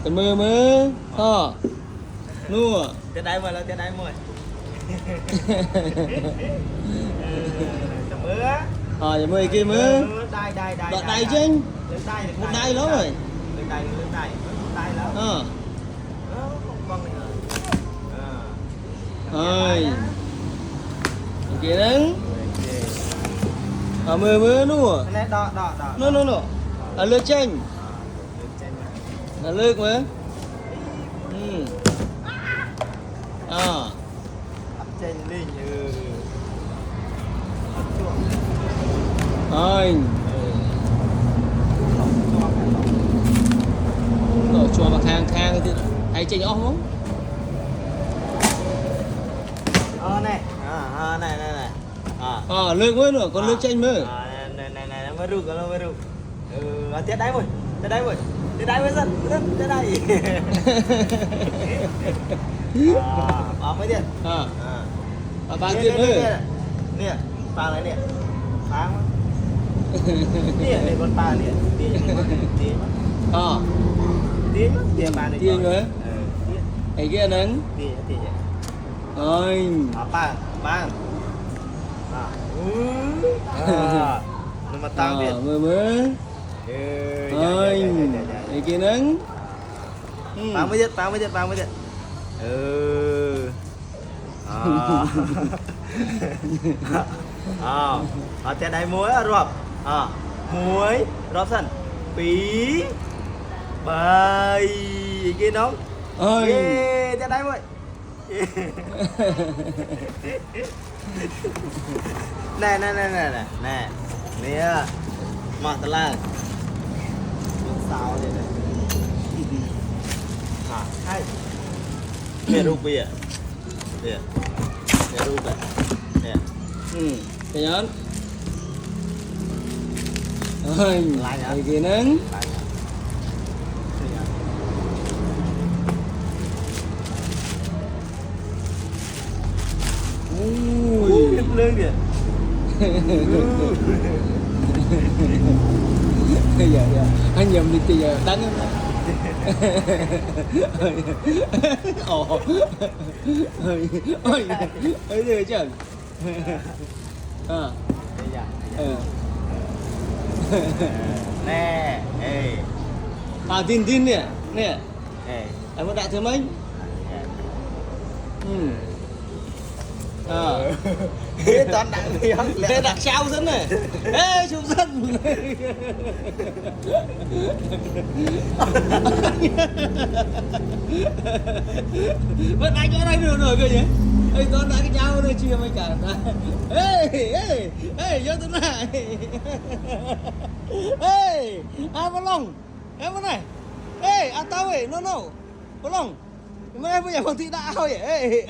từ mưa ho nua tới đây mời là tới đây mời mưa giờ mưa kia mưa đai đai chứ một đai lắm rồi đai lắm rồi kia đứng mưa nua nó ở lượt tranh là lượt mà trên linh rồi đổ chùa mà khang thì hay chơi nhỏ không này lượt mới nữa còn lượt tranh mới này mới rụt nó mới rụt tiết đáy rồi tiết đáy rồi dân tiết đáy mới điện ba tiền mới nè phang này nè phang nè đây con ba nè tiền ba này tiền rồi cái kia nắng tiền rồi ba nhưng mà tăng tiền mới rồi cái kia nắng phang mới điện thế đây muối rộp muối rộp sân phí bầy kia nóng ơi thế đây muối nè nè mặt là sao đây này hay mẹ rụp bia nè mẹ rụp này nè cái nhón ơi cái kia nắng lương kìa giờ anh nhầm đi thì giờ đắng ồ ơi rồi chứ nè tin nè em có đại thứ mấy thế toàn đặng đi hết thế đặt sao dân này ê chụp dân vẫn đánh ở đây được rồi cơ nhỉ ê con đã cái nhau đây chia mấy cả ê vô tôi này ê vào lòng em vào này ê tao ấy no vào lòng mấy em bây giờ còn thị đạo vậy ê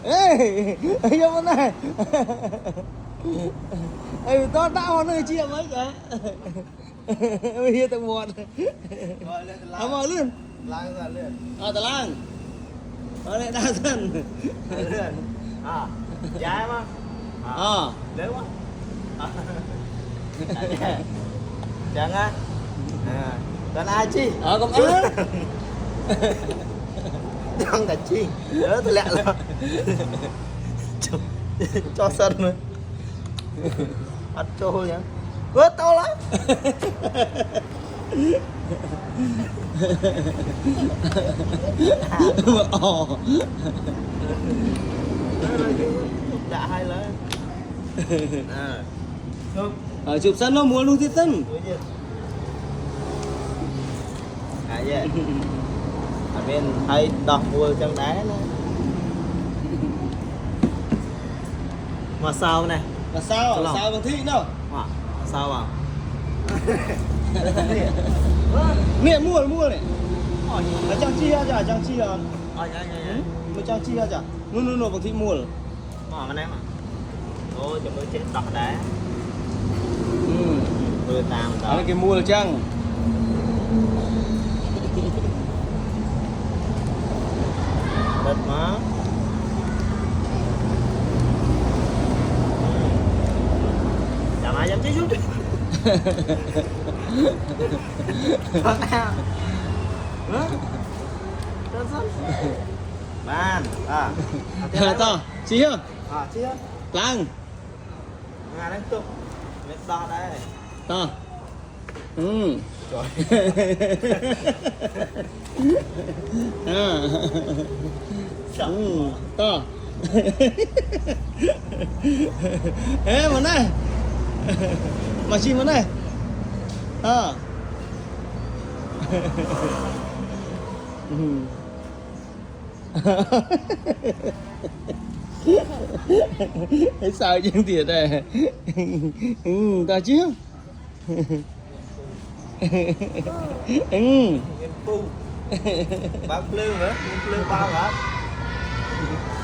ê vô bên này ê to tao nó chia mấy cả bây giờ tao buồn mở lên tao lang ở đây đa dân giá mà lớn quá chẳng á còn ai chi còn ớt đang cả chi đỡ tôi lẹ rồi cho sân nữa bắt trôi nhá vớt to lắm đã hay lớn chụp sân nó muốn luôn thì sân vậy bên thấy đọc mua chân đá nữa mà sao này là sao bằng thị đâu sao à nè mua này là trang chi ra chả trang chi à mới trang chi ra chả nó bằng thị mua mà em à thôi chúng tôi chết đọc đá vừa tạm đó cái mua là chăng đất má chả ai dám chết chút Con nào? Hả? Con sắp. Bàn. To, chia. Chia. Lang. Ngà đánh tục. Mệt đo đây. To. Trời. To. Ê mà này. Mà chi mà này. Sao chứ thiệt này. Ta chứ. Bác lương hả? Lương bao hả?